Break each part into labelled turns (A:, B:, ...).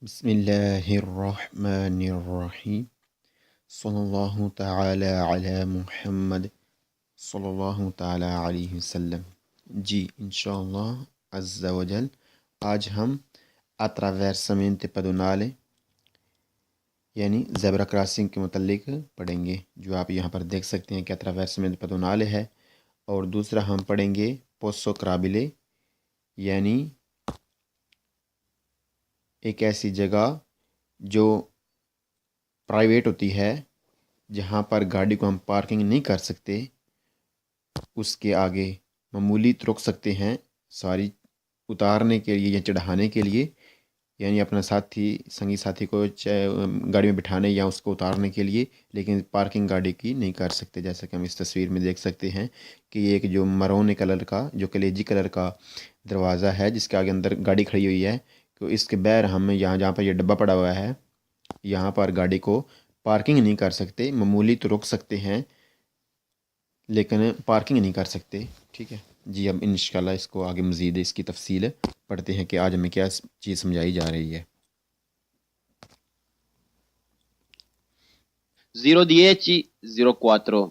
A: بسم اللہ الرحمن الرحیم صلی اللہ تعالی علی محمد صلی اللہ تعالی علیہ وسلم۔ جی انشاءاللہ عز و جل آج ہم attraversamento pedonale یعنی زیبرا کراسنگ کے متعلق پڑھیں گے، جو آپ یہاں پر دیکھ سکتے ہیں کہ attraversamento pedonale ہے، اور دوسرا ہم پڑھیں گے posso crabile یعنی ایک ایسی جگہ جو پرائیویٹ ہوتی ہے جہاں پر گاڑی کو ہم پارکنگ نہیں کر سکتے، اس کے آگے معمولی رک سکتے ہیں سواری اتارنے کے لیے یا چڑھانے کے لیے، یعنی اپنا سنگی ساتھی کو گاڑی میں بٹھانے یا اس کو اتارنے کے لیے، لیکن پارکنگ گاڑی کی نہیں کر سکتے۔ جیسا کہ ہم اس تصویر میں دیکھ سکتے ہیں کہ یہ ایک جو مرون کلر کا جو کلیجی کلر کا دروازہ ہے جس کے آگے اندر گاڑی کھڑی ہوئی ہے، تو اس کے بغیر ہم یہاں جہاں پر یہ ڈبہ پڑا ہوا ہے یہاں پر گاڑی کو پارکنگ نہیں کر سکتے، معمولی تو رک سکتے ہیں لیکن پارکنگ نہیں کر سکتے، ٹھیک ہے جی۔ اب انشاءاللہ اس کو آگے مزید اس کی تفصیل پڑھتے ہیں کہ آج ہمیں کیا چیز سمجھائی جا رہی ہے۔
B: 010-04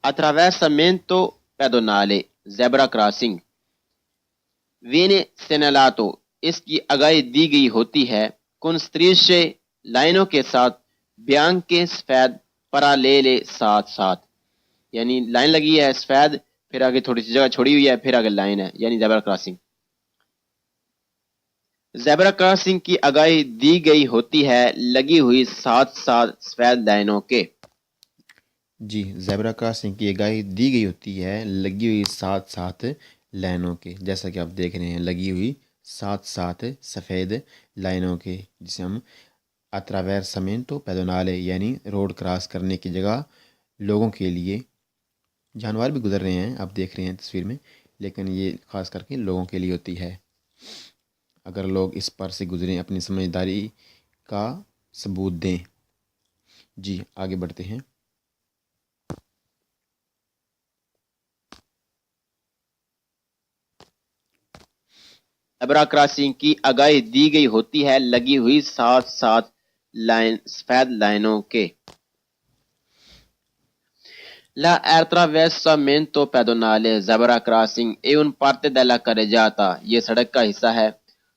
B: Attraversamento pedonale زیبرا کراسنگ وینے سینالاتو اس کی آگاہی دی گئی ہوتی ہے کنستریشے لائنوں کے ساتھ بیان کے سفید پرالےلے ساتھ ساتھ، یعنی لائن لگی ہے سفید، پھر آگے تھوڑی سی جگہ چھوڑی ہوئی ہے، پھر آگے لائن ہے، یعنی زیبرا کراسنگ۔ زیبرا کراسنگ کی آگاہی دی گئی ہوتی ہے لگی ہوئی ساتھ ساتھ سفید لائنوں کے۔
A: جی زیبرا کراسنگ کی آگاہی دی گئی ہوتی ہے لگی ہوئی ساتھ ساتھ لائنوں کے، جیسا کہ آپ دیکھ رہے ہیں لگی ہوئی ساتھ ساتھ سفید لائنوں کے، جسے ہم attraversamento pedonale یعنی روڈ کراس کرنے کی جگہ لوگوں کے لیے، جانور بھی گزر رہے ہیں آپ دیکھ رہے ہیں تصویر میں، لیکن یہ خاص کر کے لوگوں کے لیے ہوتی ہے۔ اگر لوگ اس پر سے گزریں اپنی سمجھداری کا ثبوت دیں۔ جی آگے بڑھتے ہیں۔
B: زیبرا کراسنگ کی آگاہی دی گئی ہوتی ہے لگی ہوئی ساتھ ساتھ سفید لائنوں کے۔ La attraversamento pedonale zebra crossing è un parte della carreggiata، یہ سڑک کا حصہ ہے،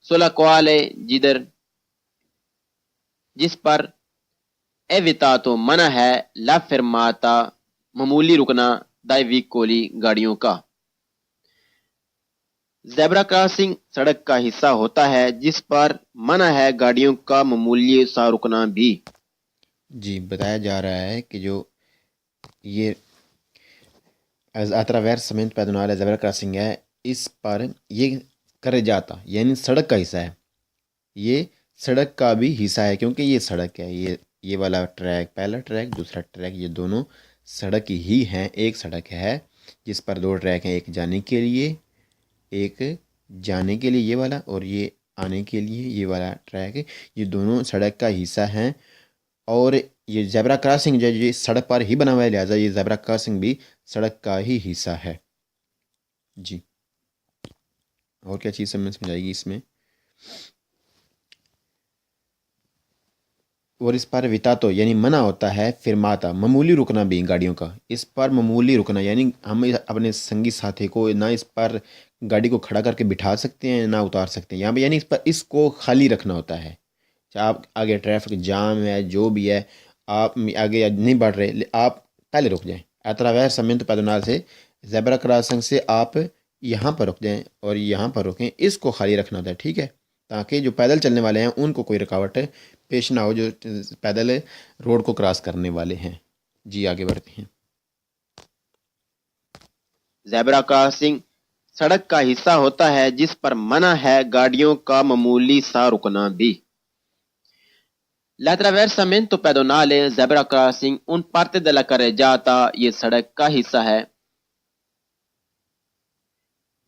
B: sulla quale جس پر evitato منع ہے la fermata معمولی رکنا dai veicoli گاڑیوں کا۔ زیبرا کراسنگ سڑک کا حصہ ہوتا ہے جس پر منع ہے گاڑیوں کا معمولی سا رکنا بھی۔
A: جی بتایا جا رہا ہے کہ جو یہ attraversamento pedonale زیبرا کراسنگ ہے، اس پر یہ کرے جاتا یعنی سڑک کا حصہ ہے، یہ سڑک کا بھی حصہ ہے کیونکہ یہ سڑک ہے، یہ والا ٹریک، پہلا ٹریک دوسرا ٹریک، یہ دونوں سڑک ہی ہیں، ایک سڑک ہے جس پر دو ٹریک ہیں، ایک جانے کے لیے یہ والا، اور یہ آنے کے لیے یہ والا ٹریک، یہ دونوں سڑک کا حصہ ہیں، اور یہ زیبرا کراسنگ جو یہ سڑک پر ہی بنا ہوا ہے، لہٰذا یہ زیبرا کراسنگ بھی سڑک کا ہی حصہ ہے۔ جی اور کیا چیز سمجھائے گی اس میں؟ اور اس پر وتاتو یعنی منع ہوتا ہے، فرماتا معمولی رکنا بھی گاڑیوں کا، اس پر معمولی رکنا یعنی ہم اپنے سنگی ساتھی کو نہ اس پر گاڑی کو کھڑا کر کے بٹھا سکتے ہیں نہ اتار سکتے ہیں، یہاں پہ یعنی اس کو خالی رکھنا ہوتا ہے۔ آپ آگے ٹریفک جام ہے جو بھی ہے، آپ آگے نہیں بڑھ رہے، آپ پہلے رک جائیں، attraversamento pedonale سے زیبرا کراسنگ سے آپ یہاں پر رک جائیں اور یہاں پر رکیں، اس کو خالی رکھنا ہوتا ہے، ٹھیک ہے، تاکہ جو پیدل چلنے والے ہیں ان کو کوئی رکاوٹ پیش نہ ہو، جو پیدل روڈ کو کراس کرنے والے ہیں۔ جی آگے بڑھتے ہیں۔
B: زیبرا کراسنگ سڑک کا حصہ ہوتا ہے جس پر منع ہے گاڑیوں کا معمولی سا رکنا بھی۔ L'attraversamento pedonale زیبرا کراسنگ ان parte della carreggiata یہ سڑک کا حصہ ہے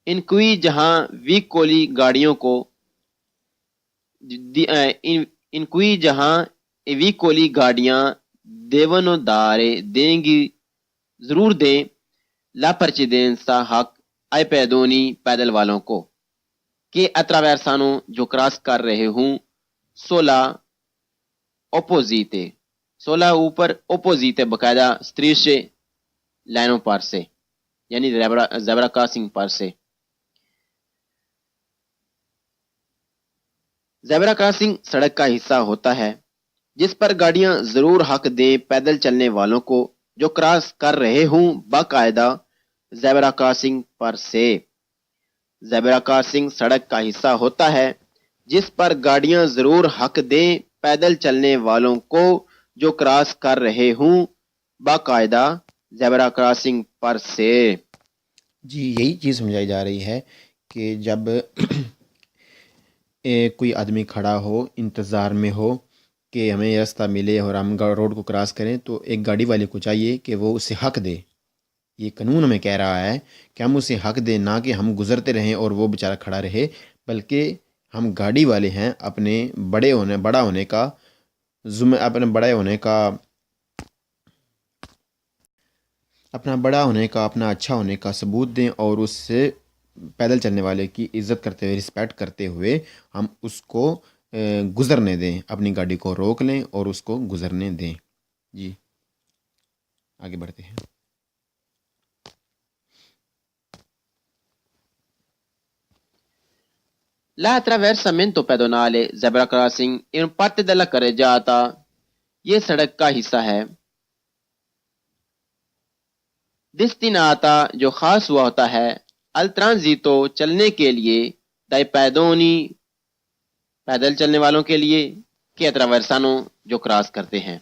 B: ان کوئی جہاں ویکولی گاڑیوں کو ان کوئی جہاں ویکولی گاڑیاں دیونو دارے دیں گی ضرور دیں لا پرچیدنسا حق آئی پیدونی پیدل والوں کو، کہ اتراویرسانو جو کراس کر رہے ہوں سولا اپوزیتے، سولا اوپر اپوزیتے باقاعدہ strisce لائنوں پر سے، یعنی زیبرا کراسنگ پر سے۔ زیبرا کراسنگ سڑک کا حصہ ہوتا ہے جس پر گاڑیاں ضرور حق دیں پیدل چلنے والوں کو جو کراس کر رہے ہوں باقاعدہ زیبرا کراسنگ پر سے۔ زیبرا کراسنگ سڑک کا حصہ ہوتا ہے جس پر گاڑیاں ضرور حق دیں پیدل چلنے والوں کو جو کراس کر رہے ہوں باقاعدہ زیبرا کراسنگ پر سے۔
A: جی یہی چیز سمجھائی جا رہی ہے کہ جب کوئی آدمی کھڑا ہو انتظار میں ہو کہ ہمیں یہ راستہ ملے اور ہم روڈ کو کراس کریں تو ایک گاڑی والے کو چاہیے کہ وہ اسے حق دے۔ یہ قانون ہمیں کہہ رہا ہے کہ ہم اسے حق دیں، نہ کہ ہم گزرتے رہیں اور وہ بیچارہ کھڑا رہے، بلکہ ہم گاڑی والے ہیں، اپنے بڑا ہونے کا اپنا اچھا ہونے کا ثبوت دیں اور اس سے پیدل چلنے والے کی عزت کرتے ہوئے، رسپیکٹ کرتے ہوئے ہم اس کو گزرنے دیں، اپنی گاڑی کو روک لیں اور اس کو گزرنے دیں۔ جی آگے بڑھتے ہیں۔
B: La attraversamento pedonale zebra crossing in parte della carreggiata یہ سڑک کا حصہ ہے۔ destinata جو خاص ہوا ہوتا ہے al transito چلنے کے لیے dai pedoni پیدل چلنے والوں کے لیے che attraversano جو کراس کرتے ہیں۔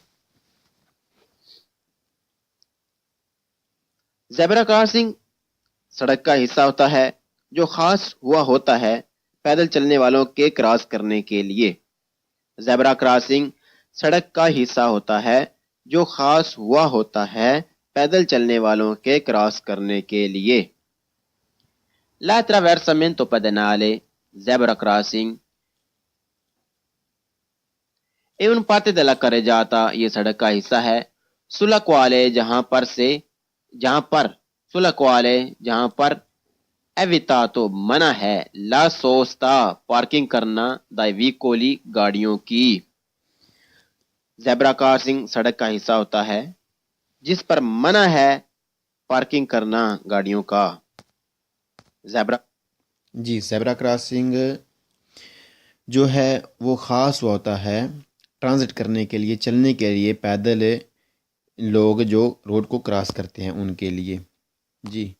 B: زیبرا کراسنگ سڑک کا حصہ ہوتا ہے جو خاص ہوا ہوتا ہے پیدل چلنے والوں کے کراس کرنے کے لیے۔ زیبرا کراسنگ سڑک کا حصہ ہوتا ہے جو خاص ہوا ہوتا ہے پیدل چلنے والوں کے کراس کرنے کے لیے۔ l'attraversamento pedonale zebra crossing è un parte della carreggiata یہ سڑک کا حصہ ہے sulla quale جہاں پر evitato منع ہے la sosta پارکنگ کرنا dai veicoli گاڑیوں کی۔ زیبرا کراسنگ سڑک کا حصہ ہوتا ہے جس پر منع ہے پارکنگ کرنا گاڑیوں کا۔
A: زیبرا کراسنگ جو ہے وہ خاص ہوا ہوتا ہے ٹرانزٹ کرنے کے لیے، چلنے کے لیے، پیدل لوگ جو روڈ کو کراس کرتے ہیں ان کے لیے۔ جی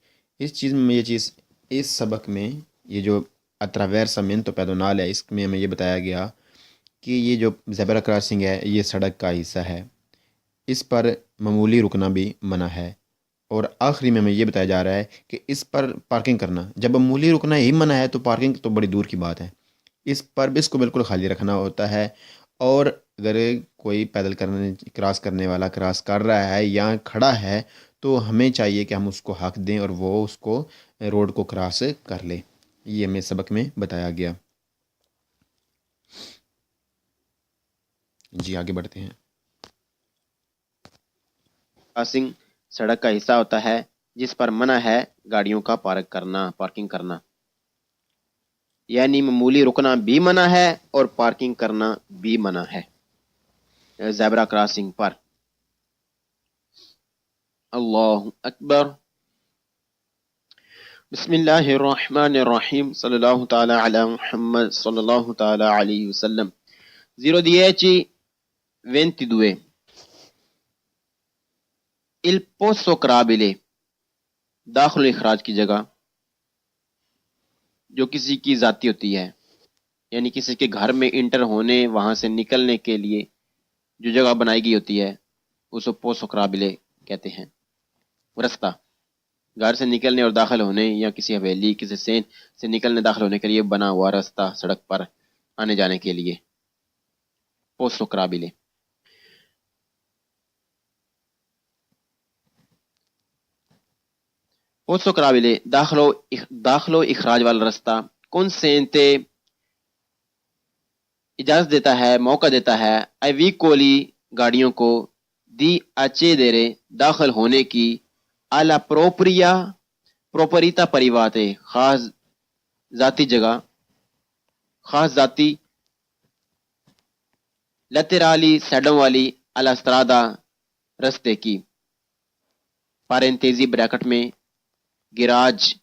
A: اس سبق میں یہ جو attraversamento pedonale ہے اس میں ہمیں یہ بتایا گیا کہ یہ جو زیبرا کراسنگ ہے یہ سڑک کا حصہ ہے، اس پر معمولی رکنا بھی منع ہے، اور آخری میں ہمیں یہ بتایا جا رہا ہے کہ اس پر پارکنگ کرنا، جب معمولی رکنا ہی منع ہے تو پارکنگ تو بڑی دور کی بات ہے، اس کو بالکل خالی رکھنا ہوتا ہے۔ اور اگر کوئی پیدل کراس کرنے والا کراس کر رہا ہے یا کھڑا ہے تو ہمیں چاہیے کہ ہم اس کو حق دیں اور وہ اس کو روڈ کو کراس کر لے۔ یہ ہمیں سبق میں بتایا گیا۔ جی آگے بڑھتے ہیں۔
B: کراسنگ سڑک کا حصہ ہوتا ہے جس پر منع ہے گاڑیوں کا پارکنگ کرنا، یعنی معمولی رکنا بھی منع ہے اور پارکنگ کرنا بھی منع ہے زیبرا کراسنگ پر۔ اللہ اکبر، بسم اللہ الرحمن الرحیم، صلی اللہ تعالی علی محمد صلی اللہ تعالی علیہ وسلم۔ 010-22 il posto crabile داخل و اخراج کی جگہ جو کسی کی ذاتی ہوتی ہے، یعنی کسی کے گھر میں انٹر ہونے وہاں سے نکلنے کے لیے جو جگہ بنائی گئی ہوتی ہے اس کو پوسو کرابلے کہتے ہیں۔ رستہ گھر سے نکلنے اور داخل ہونے یا کسی حویلی کسی سین سے نکلنے داخل ہونے کے لیے بنا ہوا راستہ، سڑک پر آنے جانے کے لیے پوسو کرابلے۔ پوسو کرابلے داخل و اخراج والا راستہ کنسینتے اجازت دیتا ہے، موقع دیتا ہے اے ویکولی گاڑیوں کو دی اچے دیرے داخل ہونے کی الا پروپریتا پریواتے خاص ذاتی laterali سیڈوں والی alla strada رستے کی پارنتیزی بریکٹ میں گراج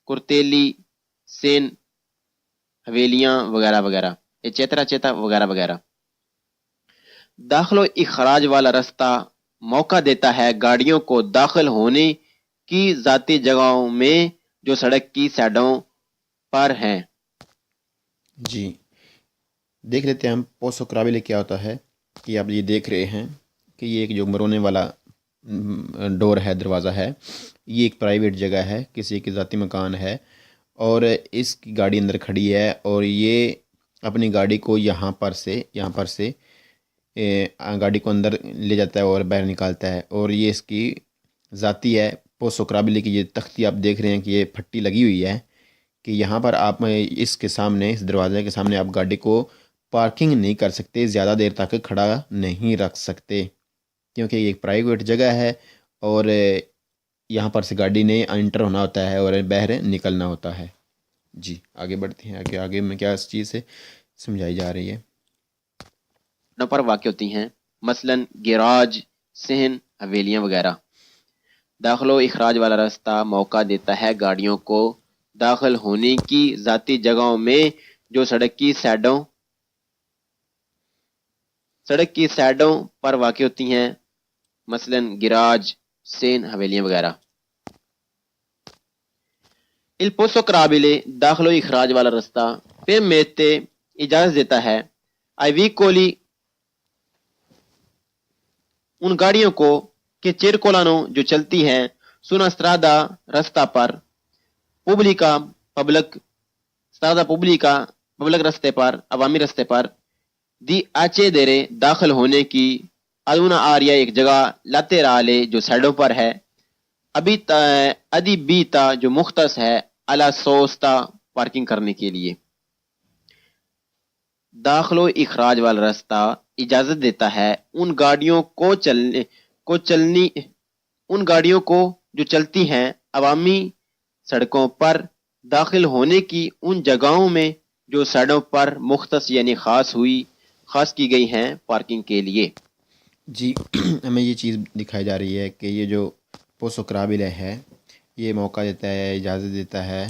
B: کرتیلی سین حویلیاں وغیرہ وغیرہ چیتا وغیرہ وغیرہ داخل و اخراج والا رستہ موقع دیتا ہے گاڑیوں کو داخل ہونے کی ذاتی جگہوں میں جو سڑک کی سائڈوں پر ہیں۔
A: جی دیکھ لیتے ہیں ہم پوسو قابل کیا ہوتا ہے کہ آپ یہ دیکھ رہے ہیں کہ یہ ایک جو مرونے والا ڈور ہے، دروازہ ہے، یہ ایک پرائیویٹ جگہ ہے، کسی کی ذاتی مکان ہے اور اس کی گاڑی اندر کھڑی ہے اور یہ اپنی گاڑی کو یہاں پر سے گاڑی کو اندر لے جاتا ہے اور باہر نکالتا ہے، اور یہ اس کی ذاتی ہے۔ پوسو قابل کی یہ تختی آپ دیکھ رہے ہیں کہ یہ پھٹی لگی ہوئی ہے کہ یہاں پر آپ اس کے سامنے، اس دروازے کے سامنے آپ گاڑی کو پارکنگ نہیں کر سکتے، زیادہ دیر تک کھڑا نہیں رکھ سکتے، کیونکہ یہ ایک پرائیویٹ جگہ ہے اور یہاں پر سے گاڑی نے انٹر ہونا ہوتا ہے اور باہر نکلنا ہوتا ہے۔ جی آگے بڑھتے ہیں، آگے میں کیا اس چیز سے سمجھائی جا رہی ہے۔
B: پر واقع ہوتی ہیں، مثلاً گیراج، صحن، حویلیاں وغیرہ۔ داخل و اخراج والا راستہ موقع دیتا ہے گاڑیوں کو داخل ہونے کی ذاتی جگہوں میں جو سڑک کی سائڈوں پر واقع ہوتی ہیں، مثلاً گراج، صحن، حویلیاں وغیرہ۔ Il posto crabile داخل و اخراج والا راستہ permette اجازت دیتا ہے ai veicoli ان گاڑیوں کو کہ چیرکولانو جو چلتی ہیں سونا strada رستہ پر پبلکا پبلک رستے پر، عوامی رستے پر دی آچے دیرے داخل ہونے کی ادونا آریا ایک جگہ لاترالے جو سائڈوں پر ہے، ادی بیتا جو مختص ہے الا سوستا پارکنگ کرنے کے لیے۔ داخل و اخراج والا راستہ اجازت دیتا ہے ان گاڑیوں کو جو چلتی ہیں عوامی سڑکوں پر داخل ہونے کی ان جگہوں میں جو سائڈوں پر مختص یعنی خاص کی گئی ہیں پارکنگ کے لیے۔
A: جی ہمیں یہ چیز دکھائی جا رہی ہے کہ یہ جو پوسو قابل ہے یہ موقع دیتا ہے، اجازت دیتا ہے،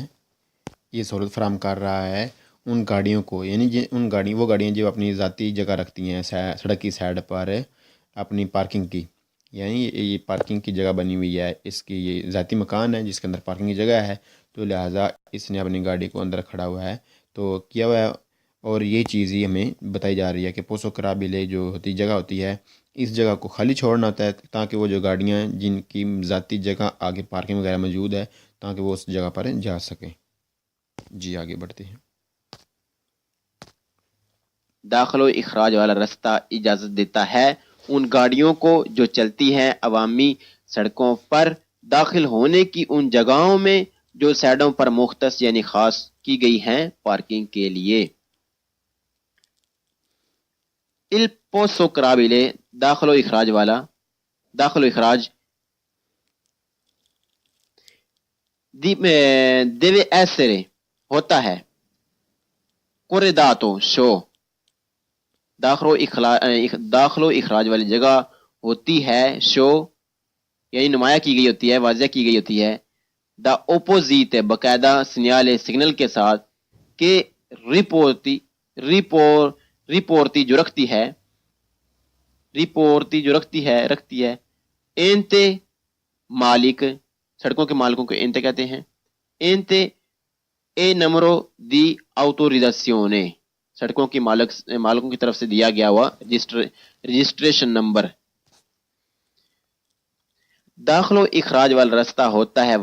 A: یہ سہولت فراہم کر رہا ہے ان گاڑیوں کو، یعنی وہ گاڑیاں جو اپنی ذاتی جگہ رکھتی ہیں سڑک کی سائڈ پر اپنی پارکنگ کی، یعنی یہ پارکنگ کی جگہ بنی ہوئی ہے، اس کی یہ ذاتی مکان ہے جس کے اندر پارکنگ کی جگہ ہے، تو لہٰذا اس نے اپنی گاڑی کو اندر کھڑا ہوا ہے تو کیا ہوا ہے، اور یہ چیز ہی ہمیں بتائی جا رہی ہے کہ پوسو قابل جو جگہ ہوتی ہے اس جگہ کو خالی چھوڑنا ہوتا ہے تاکہ وہ جو گاڑیاں جن کی ذاتی جگہ آگے پارکنگ وغیرہ موجود ہے تاکہ وہ اس جگہ پر جا سکیں۔ جی آگے بڑھتے ہیں۔
B: داخل و اخراج والا راستہ اجازت دیتا ہے ان گاڑیوں کو جو چلتی ہیں عوامی سڑکوں پر داخل ہونے کی ان جگہوں میں جو سائڈوں پر مختص یعنی خاص کی گئی ہیں پارکنگ کے لیے۔ Il posto crabile داخل و اخراج deve essere ہوتا ہے corredato شو داخل و اخراج والی جگہ ہوتی ہے شو یعنی نمایاں کی گئی ہوتی ہے، واضح کی گئی ہوتی ہے دا اپوزیٹ باقاعدہ سگنل کے ساتھ کہ رپورتی جو رکھتی ہے اینتے مالک سڑکوں کے مالکوں کو اینتے کہتے ہیں، اینتے اے نمبرو دی آٹوریزاسیونے سڑکوں کی مالکوں کی طرف سے دیا گیا ہوا رجسٹریشن نمبر۔ داخل و اخراج والا راستہ ہوتا ہے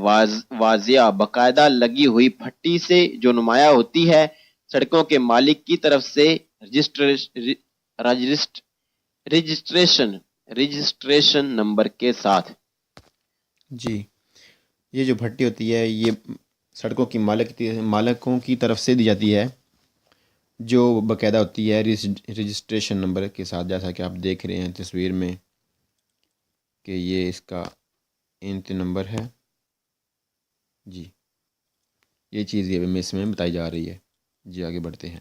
B: واضح باقاعدہ لگی ہوئی پھٹی سے جو نمایاں ہوتی ہے سڑکوں کے مالک کی طرف سے رجسٹریشن نمبر کے ساتھ۔
A: جی یہ جو پھٹی ہوتی ہے یہ سڑکوں کی مالکوں کی طرف سے دی جاتی ہے جو باقاعدہ ہوتی ہے رجسٹریشن نمبر کے ساتھ، جیسا کہ آپ دیکھ رہے ہیں تصویر میں کہ یہ اس کا انت نمبر ہے۔ جی یہ چیز یہ اس میں بتائی جا رہی ہے۔ جی آگے بڑھتے ہیں۔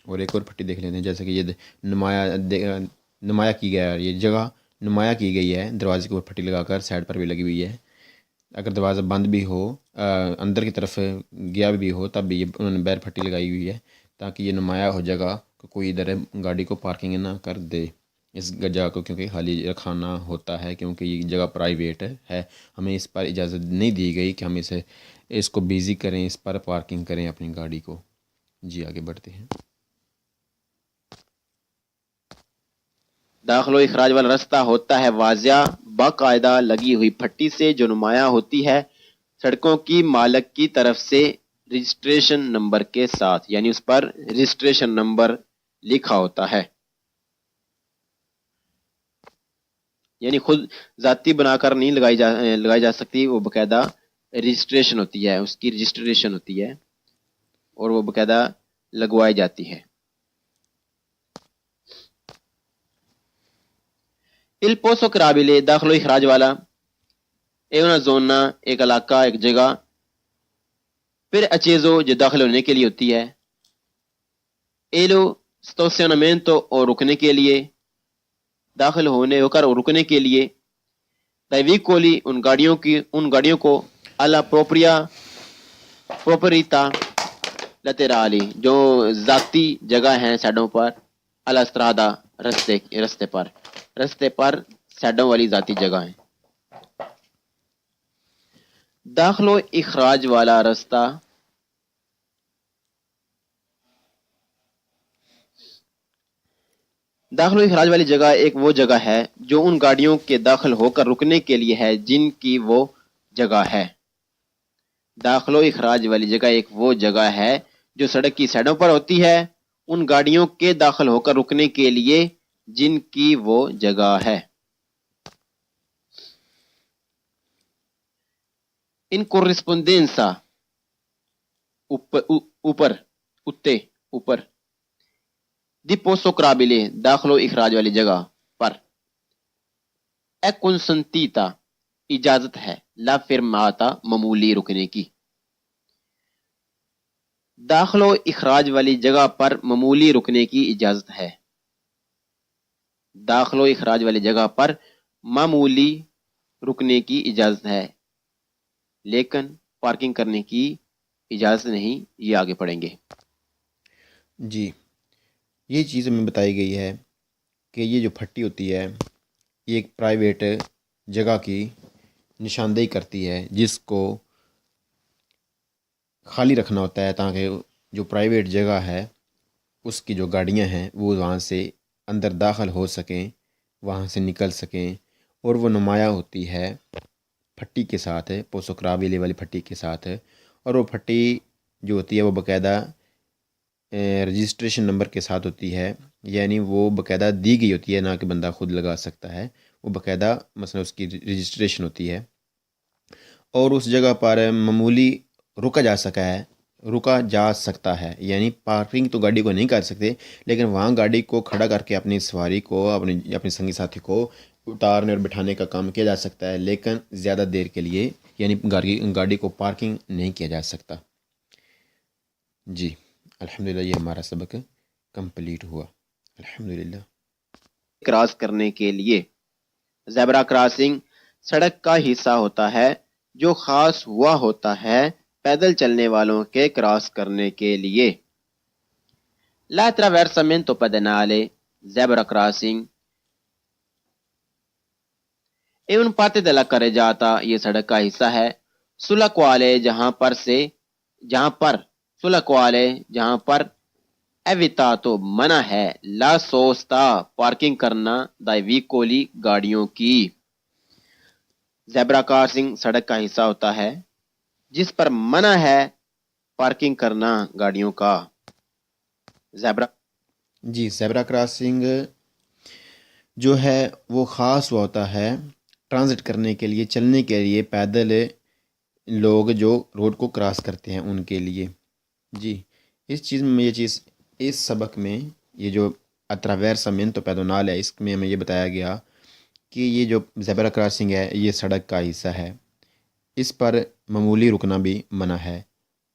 A: اور ایک اور پٹی دیکھ لیتے ہیں، جیسے کہ یہ نمایاں کی گیا ہے، یہ جگہ نمایاں کی گئی ہے دروازے کے اوپر پٹی لگا کر، سائڈ پر بھی لگی ہوئی ہے۔ اگر دروازہ بند بھی ہو، اندر کی طرف گیا بھی ہو، تب بھی یہ انہوں نے باہر پٹی لگائی ہوئی ہے تاکہ یہ نمایاں ہو جگہ کہ کوئی ادھر گاڑی کو پارکنگ نہ کر دے اس جگہ کو، کیونکہ خالی رکھانا ہوتا ہے، کیونکہ یہ جگہ پرائیویٹ ہے، ہمیں اس پر اجازت نہیں دی گئی کہ ہم اس کو بیزی کریں، اس پر پارکنگ کریں اپنی گاڑی کو۔ جی آگے بڑھتے ہیں۔
B: داخل و اخراج والا راستہ ہوتا ہے واضح باقاعدہ لگی ہوئی پٹی سے جو نمایاں ہوتی ہے سڑکوں کی مالک کی طرف سے رجسٹریشن نمبر کے ساتھ، یعنی اس پر رجسٹریشن نمبر لکھا ہوتا ہے، یعنی خود ذاتی بنا کر نہیں لگائی جا سکتی، وہ باقاعدہ رجسٹریشن ہوتی ہے، اس کی رجسٹریشن ہوتی ہے اور وہ باقاعدہ لگوائی جاتی ہے۔ Il posto operabile داخل و اخراج والا è una zona ایک علاقہ، ایک جگہ per acceso جو داخل ہونے کے لیے ہوتی ہے، e lo stazionamento اور رکنے کے لیے، داخل ہونے ہو کر اور رکنے کے لیے، dai veicoli ان گاڑیوں کو alla proprietà laterali جو ذاتی جگہ ہیں سائڈوں پر، alla strada رستے پر سائڈوں والی ذاتی جگہ ہیں۔ داخل و اخراج والا راستہ داخل و اخراج والی جگہ ایک وہ جگہ ہے جو ان گاڑیوں کے داخل ہو کر رکنے کے لیے ہے جن کی وہ جگہ ہے۔ داخل و اخراج والی جگہ ایک وہ جگہ ہے جو سڑک کی سائڈوں پر ہوتی ہے ان گاڑیوں کے داخل ہو کر رکنے کے لیے جن کی وہ جگہ ہے۔ ان corrispondenza اوپر di posto operabile داخل و اخراج والی جگہ پر è consentita اجازت ہے la fermata معمولی رکنے کی۔ داخل و اخراج والی جگہ پر معمولی رکنے کی اجازت ہے۔ داخل و اخراج والی جگہ پر معمولی رکنے کی اجازت ہے لیکن پارکنگ کرنے کی اجازت نہیں، یہ آگے پڑھیں گے۔
A: جی یہ چیز ہمیں بتائی گئی ہے کہ یہ جو پھٹی ہوتی ہے یہ ایک پرائیویٹ جگہ کی نشاندہی کرتی ہے جس کو خالی رکھنا ہوتا ہے تاکہ جو پرائیویٹ جگہ ہے اس کی جو گاڑیاں ہیں وہ وہاں سے اندر داخل ہو سکیں، وہاں سے نکل سکیں، اور وہ نمایاں ہوتی ہے پھٹی کے ساتھ، پوسو کرابیلے والی پھٹی کے ساتھ، اور وہ پھٹی جو ہوتی ہے وہ باقاعدہ رجسٹریشن نمبر کے ساتھ ہوتی ہے، یعنی وہ باقاعدہ دی گئی ہوتی ہے، نہ کہ بندہ خود لگا سکتا ہے، وہ باقاعدہ مثلا اس کی رجسٹریشن ہوتی ہے، اور اس جگہ پر معمولی رکا جا سکتا ہے، یعنی پارکنگ تو گاڑی کو نہیں کر سکتے لیکن وہاں گاڑی کو کھڑا کر کے اپنی سواری کو اپنے سنگی ساتھی کو اتارنے اور بٹھانے کا کام کیا جا سکتا ہے، لیکن زیادہ دیر کے لیے یعنی گاڑی کو پارکنگ نہیں کیا جا سکتا۔ جی الحمدللہ یہ ہمارا سبق کمپلیٹ ہوا، الحمدللہ۔
B: کراس کرنے کے لیے زیبرا کراسنگ سڑک کا حصہ ہوتا ہے جو خاص ہوا ہوتا ہے پیدل چلنے والوں کے کراس کرنے کے لیے۔ La attraversamento pedonale zebra crossing è un parte della carreggiata، یہ سڑک کا حصہ ہے sulla quale جہاں پر evitato منع ہے la sosta پارکنگ کرنا dai veicoli گاڑیوں کی۔ زیبرا کراسنگ سڑک کا حصہ ہوتا ہے جس پر منع ہے پارکنگ کرنا گاڑیوں کا۔
A: زیبرا کراسنگ جو ہے وہ خاص ہوا ہوتا ہے ٹرانزٹ کرنے کے لیے، چلنے کے لیے، پیدل لوگ جو روڈ کو کراس کرتے ہیں ان کے لیے۔ جی اس سبق میں یہ جو attraversamento pedonale ہے اس میں ہمیں یہ بتایا گیا کہ یہ جو زیبرا کراسنگ ہے یہ سڑک کا حصہ ہے، اس پر معمولی رکنا بھی منع ہے،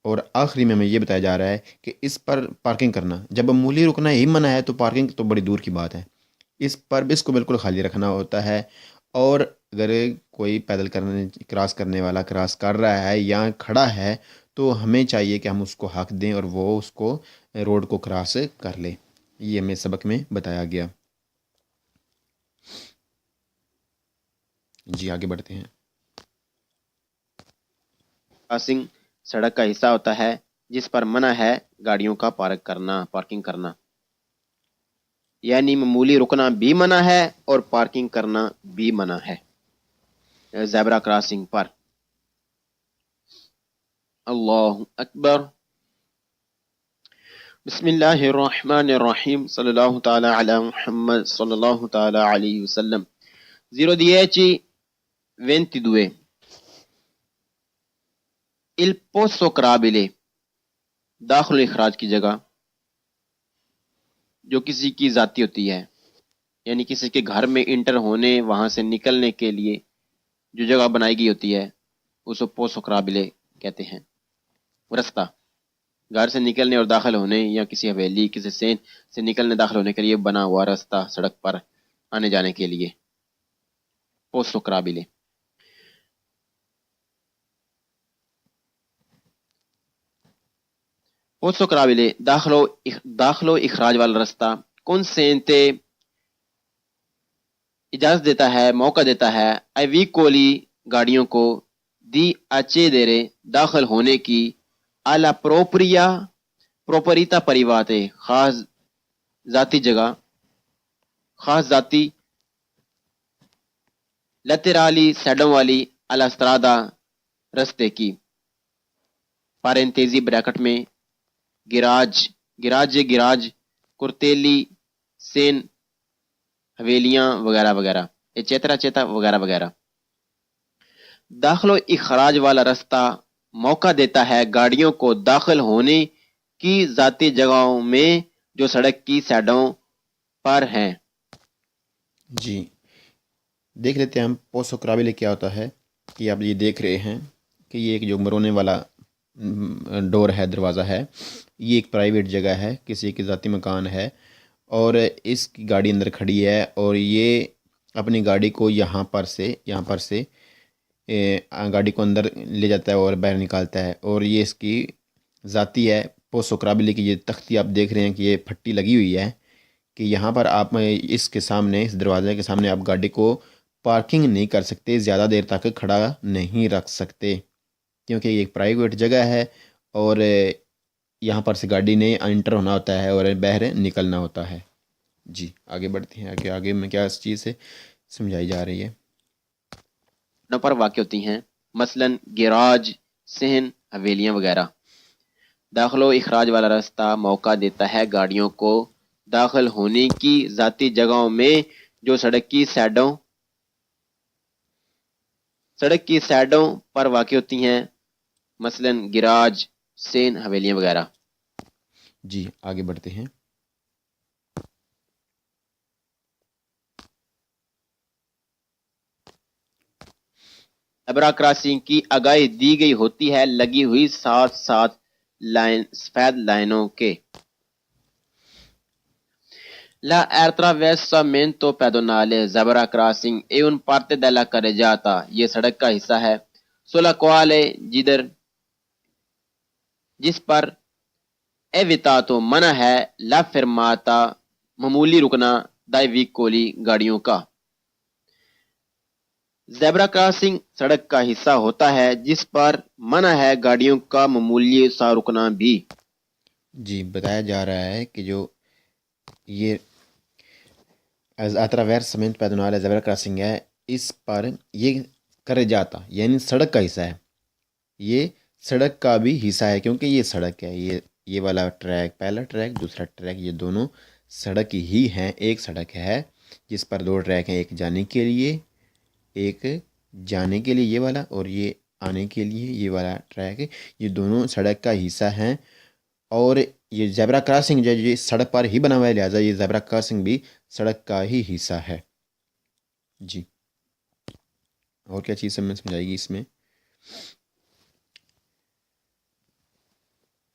A: اور آخری میں ہمیں یہ بتایا جا رہا ہے کہ اس پر پارکنگ کرنا، جب معمولی رکنا ہی منع ہے تو پارکنگ تو بڑی دور کی بات ہے، اس کو بالکل خالی رکھنا ہوتا ہے۔ اور اگر کوئی پیدل کراس کرنے والا کراس کر رہا ہے یا کھڑا ہے تو ہمیں چاہیے کہ ہم اس کو حق دیں اور وہ اس کو روڈ کو کراس کر لے۔ یہ ہمیں سبق میں بتایا گیا۔ جی آگے بڑھتے ہیں۔
B: کراسنگ سڑک کا حصہ ہوتا ہے جس پر منع ہے گاڑیوں کا پارکنگ کرنا، یعنی معمولی رکنا بھی منع ہے اور پارکنگ کرنا بھی منع ہے زیبرا کراسنگ پر۔ اللہ اکبر، بسم اللہ الرحمن الرحیم، صلی اللہ تعالی علی محمد صلی اللہ تعالی علیہ وسلم۔ 0:22 il posto crabile، داخل و اخراج کی جگہ جو کسی کی ذاتی ہوتی ہے، یعنی کسی کے گھر میں انٹر ہونے وہاں سے نکلنے کے لیے جو جگہ بنائی گئی ہوتی ہے اس کو پوسو کرابلے کہتے ہیں۔ رستہ گھر سے نکلنے اور داخل ہونے یا کسی حویلی کسی سین سے نکلنے داخل ہونے کے لیے بنا ہوا راستہ، سڑک پر آنے جانے کے لیے پوسو کرابلے۔ پوسو کرابلے داخل و اخراج والا راستہ کنسینتے اجازت دیتا ہے، موقع دیتا ہے اے ویکولی گاڑیوں کو دی اچیدرے داخل ہونے کی الا پروپریتا پریواتے خاص ذاتی جگہ، خاص ذاتی لترالی سیڈوں والی الاسترادا رستے کی، پارنتیزی بریکٹ میں گراج کرتیلی سین حویلیاں وغیرہ وغیرہ، چیتا وغیرہ وغیرہ۔ داخل و اخراج والا راستہ موقع دیتا ہے گاڑیوں کو داخل ہونے کی ذاتی جگہوں میں جو سڑک کی سائڈوں پر ہیں۔
A: جی دیکھ لیتے ہیں ہم پوسو کرابلے کیا ہوتا ہے۔ کہ آپ یہ دیکھ رہے ہیں کہ یہ ایک جو مرونے والا ڈور ہے، دروازہ ہے، یہ ایک پرائیویٹ جگہ ہے، کسی کی ذاتی مکان ہے اور اس کی گاڑی اندر کھڑی ہے اور یہ اپنی گاڑی کو یہاں پر سے گاڑی کو اندر لے جاتا ہے اور باہر نکالتا ہے، اور یہ اس کی ذاتی ہے۔ پوسو کرابلے کی یہ تختی آپ دیکھ رہے ہیں کہ یہ پھٹی لگی ہوئی ہے کہ یہاں پر آپ اس کے سامنے، اس دروازے کے سامنے آپ گاڑی کو پارکنگ نہیں کر سکتے، زیادہ دیر تک کھڑا نہیں رکھ سکتے، کیونکہ یہ ایک پرائیویٹ جگہ ہے اور یہاں پر سے گاڑی نے انٹر ہونا ہوتا ہے اور باہر نکلنا ہوتا ہے۔ جی آگے بڑھتے ہیں کہ آگے میں کیا اس چیز سے سمجھائی جا رہی ہے۔
B: پر واقع ہوتی ہیں، مثلا گیراج، صحن، حویلیاں وغیرہ۔ داخل و اخراج والا راستہ موقع دیتا ہے گاڑیوں کو داخل ہونے کی ذاتی جگہوں میں جو سڑک کی سائڈوں پر واقع ہوتی ہیں، مثلا گراج، صحن، حویلیاں وغیرہ۔
A: جی آگے بڑھتے ہیں۔
B: زیبرا کراسنگ کی آگاہی دی گئی ہوتی ہے لگی ہوئی ساتھ سفید لائنوں کے۔ La attraversamento pedonale zebra crossing è un parte della carreggiata، یہ سڑک کا حصہ ہے sulla quale جس پر evitato منع ہے la fermata معمولی رکنا dai veicoli گاڑیوں کا۔ زیبرا کراسنگ سڑک کا حصہ ہوتا ہے جس پر منع ہے گاڑیوں کا معمولی سا رکنا بھی۔
A: جی بتایا جا رہا ہے کہ جو یہ attraversamento pedonale زیبرا کراسنگ ہے، اس پر یہ کرے جاتا یعنی سڑک کا حصہ ہے، یہ سڑک کا بھی حصہ ہے کیونکہ یہ سڑک ہے، یہ والا ٹریک، پہلا ٹریک دوسرا ٹریک، یہ دونوں سڑک ہی ہیں، ایک سڑک ہے جس پر دو ٹریک ہیں، ایک جانے کے لیے یہ والا اور یہ آنے کے لیے یہ والا ٹریک، یہ دونوں سڑک کا حصہ ہیں۔ اور یہ زیبرا کراسنگ جو یہ سڑک پر ہی بنا ہوا ہے، لہٰذا یہ زیبرا کراسنگ بھی سڑک کا ہی حصہ ہے۔ جی اور کیا چیز ہمیں سمجھائے گی اس میں؟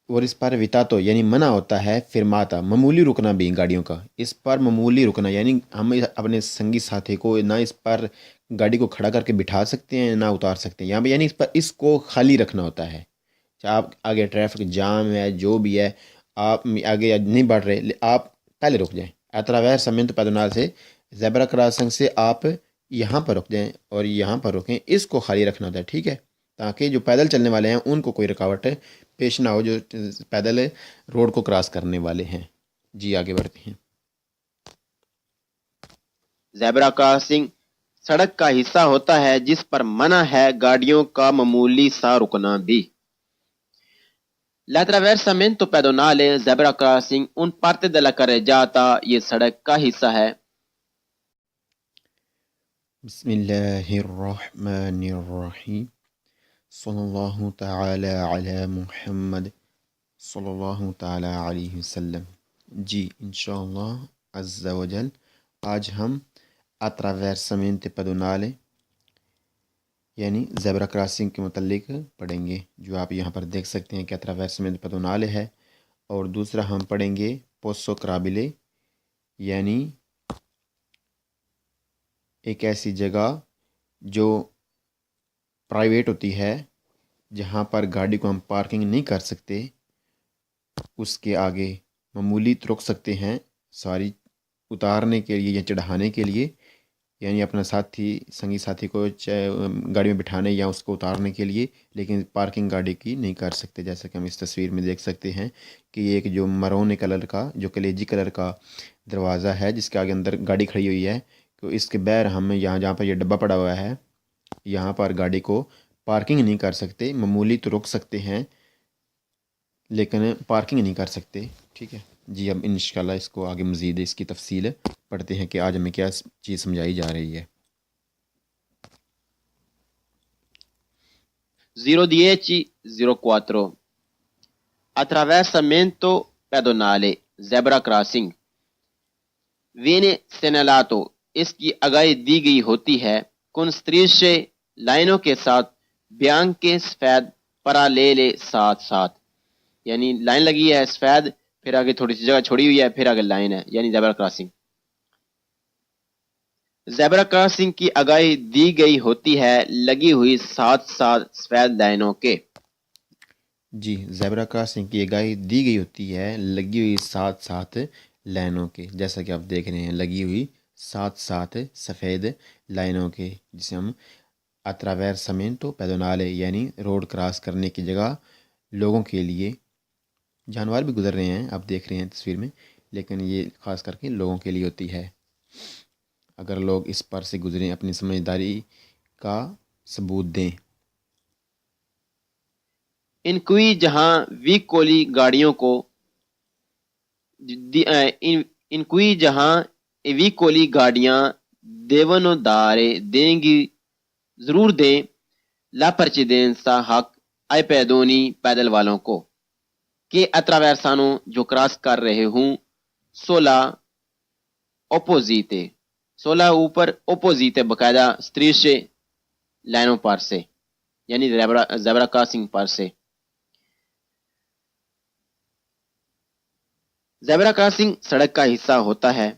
A: اور اس پر وطاطو یعنی منع ہوتا ہے، فرماتا معمولی رکنا بھی گاڑیوں کا، اس پر معمولی رکنا یعنی ہم اپنے سنگی ساتھی کو نہ اس پر گاڑی کو کھڑا کر کے بٹھا سکتے ہیں نہ اتار سکتے ہیں یہاں پہ، یعنی اس کو خالی رکھنا ہوتا ہے۔ چاہے آپ آگے ٹریفک جام ہے جو بھی ہے، آپ آگے نہیں بڑھ رہے، آپ پہلے رک جائیں۔ attraversamento pedonale سے زیبرا کراسنگ سے آپ یہاں پر رک جائیں اور یہاں پر رکیں، اس کو خالی رکھنا ہوتا ہے، ٹھیک ہے، تاکہ جو پیدل چلنے والے ہیں ان کو کوئی رکاوٹ پیش نہ ہو، جو پیدل روڈ کو کراس کرنے والے ہیں۔ جی آگے بڑھتے ہیں۔
B: زیبرا کراسنگ سڑک کا حصہ ہوتا ہے جس پر منع ہے گاڑیوں کا معمولی سا رکنا بھی۔ l'attraversamento pedonale zebra crossing un parte della carreggiata یہ سڑک کا حصہ ہے۔
A: بسم اللہ الرحمن الرحیم، صلی اللہ تعالی علی محمد صلی اللہ تعالی علیہ وسلم۔ جی انشاءاللہ عز و جل آج ہم attraversamento pedonale یعنی زیبرا کراسنگ کے متعلق پڑھیں گے، جو آپ یہاں پر دیکھ سکتے ہیں کہ attraversamento pedonale ہے، اور دوسرا ہم پڑھیں گے posso crabile یعنی ایک ایسی جگہ جو پرائیویٹ ہوتی ہے، جہاں پر گاڑی کو ہم پارکنگ نہیں کر سکتے، اس کے آگے معمولی رک سکتے ہیں ساری اتارنے کے لیے یا چڑھانے کے لیے، یعنی اپنا سنگی ساتھی کو گاڑی میں بٹھانے یا اس کو اتارنے کے لیے، لیکن پارکنگ گاڑی کی نہیں کر سکتے، جیسا کہ ہم اس تصویر میں دیکھ سکتے ہیں کہ یہ ایک جو مرون کلر کا، جو کلیجی کلر کا دروازہ ہے جس کے آگے اندر گاڑی کھڑی ہوئی ہے، تو اس کے باہر ہم یہاں جہاں پر یہ ڈبہ پڑا ہوا ہے، یہاں پر گاڑی کو پارکنگ نہیں کر سکتے، معمولی تو رک سکتے ہیں لیکن پارکنگ نہیں کر سکتے، ٹھیک ہے جی۔ اب انشاءاللہ اس کو آگے مزید اس کی تفصیل پڑھتے ہیں کہ آج ہمیں کیا چیز سمجھائی جا رہی ہے۔
B: 010-04 attraversamento pedonale zebra crossing viene segnalato اس کی آگاہی دی گئی ہوتی ہے con strisce لائنوں کے ساتھ bianche سفید parallele ساتھ ساتھ، یعنی لائن لگی ہے سفید، پھر آگے تھوڑی سی جگہ چھوڑی ہوئی ہے، پھر آگے لائن ہے، یعنی زیبرا کراسنگ۔ زیبرا کراسنگ کی آگاہی دی گئی ہوتی ہے لگی ہوئی ساتھ ساتھ سفید لائنوں کے۔
A: جی زیبرا کراسنگ کی آگاہی دی گئی ہوتی ہے لگی ہوئی ساتھ ساتھ لائنوں کے، جیسا کہ آپ دیکھ رہے ہیں لگی ہوئی ساتھ ساتھ سفید لائنوں کے، جسے ہم attraversamento pedonale یعنی روڈ کراس کرنے کی جگہ لوگوں کے لیے، جانور بھی گزر رہے ہیں آپ دیکھ رہے ہیں تصویر میں، لیکن یہ خاص کر کے لوگوں کے لیے ہوتی ہے۔ اگر لوگ اس پر سے گزریں اپنی سمجھداری کا ثبوت دیں۔
B: ان کوئی جہاں ویکولی گاڑیوں کو ان کوئی جہاں ویکولی گاڑیاں دیونو دارے دیں گی ضرور دیں لا پرچیدنسا حق آئی پیدونی پیدل والوں کو، کہ اتراویرسانو جو کراس کر رہے ہوں، سولہ اپوزیتے، سولہ اوپر اپوزیتے باقاعدہ ستریشے لائنوں پر سے، یعنی زیبرا کراسنگ پر سے۔ زیبرا کراسنگ سڑک کا حصہ ہوتا ہے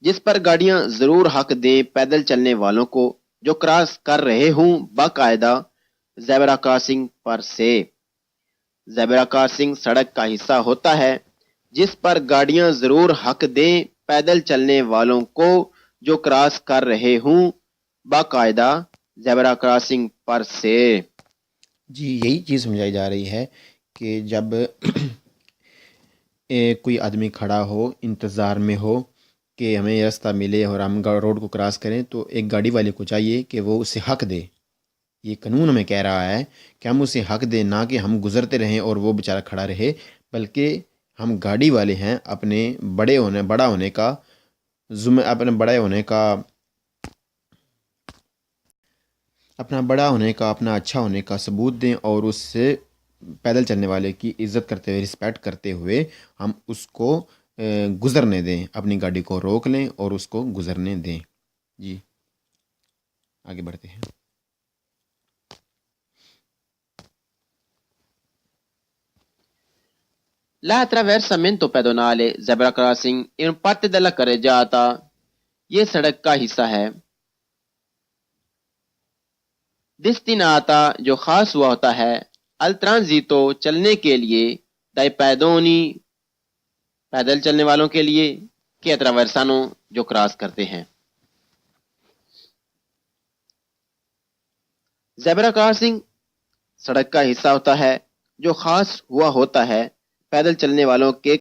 B: جس پر گاڑیاں ضرور حق دیں پیدل چلنے والوں کو جو کراس کر رہے ہوں باقاعدہ زیبرا کراسنگ پر سے۔ زیبرا کراسنگ سڑک کا حصہ ہوتا ہے جس پر گاڑیاں ضرور حق دیں پیدل چلنے والوں کو جو کراس کر رہے ہوں باقاعدہ زیبرا کراسنگ پر سے۔
A: جی یہی چیز سمجھائی جا رہی ہے کہ جب کوئی آدمی کھڑا ہو انتظار میں ہو کہ ہمیں یہ راستہ ملے اور ہم روڈ کو کراس کریں، تو ایک گاڑی والے کو چاہیے کہ وہ اسے حق دے، یہ قانون ہمیں کہہ رہا ہے کہ ہم اسے حق دیں، نہ کہ ہم گزرتے رہیں اور وہ بیچارہ کھڑا رہے، بلکہ ہم گاڑی والے ہیں، اپنے بڑا ہونے کا اپنا اچھا ہونے کا ثبوت دیں، اور اس سے پیدل چلنے والے کی عزت کرتے ہوئے، رسپیکٹ کرتے ہوئے ہم اس کو گزرنے دیں، اپنی گاڑی کو روک لیں اور اس کو گزرنے دیں۔ جی آگے بڑھتے ہیں۔
B: La attraversamento pedonale, zebra crossing, in parte della carreggiata. یہ سڑک کا حصہ ہے. destinata جو خاص ہوا ہوتا ہے. al transito چلنے کے لیے. dai pedoni پیدل چلنے والوں کے لیے. che attraversano جو کراس کرتے ہیں. زیبرا کراسنگ سڑک کا حصہ ہوتا ہے جو خاص ہوا ہوتا ہے پیدل چلنے والوں کے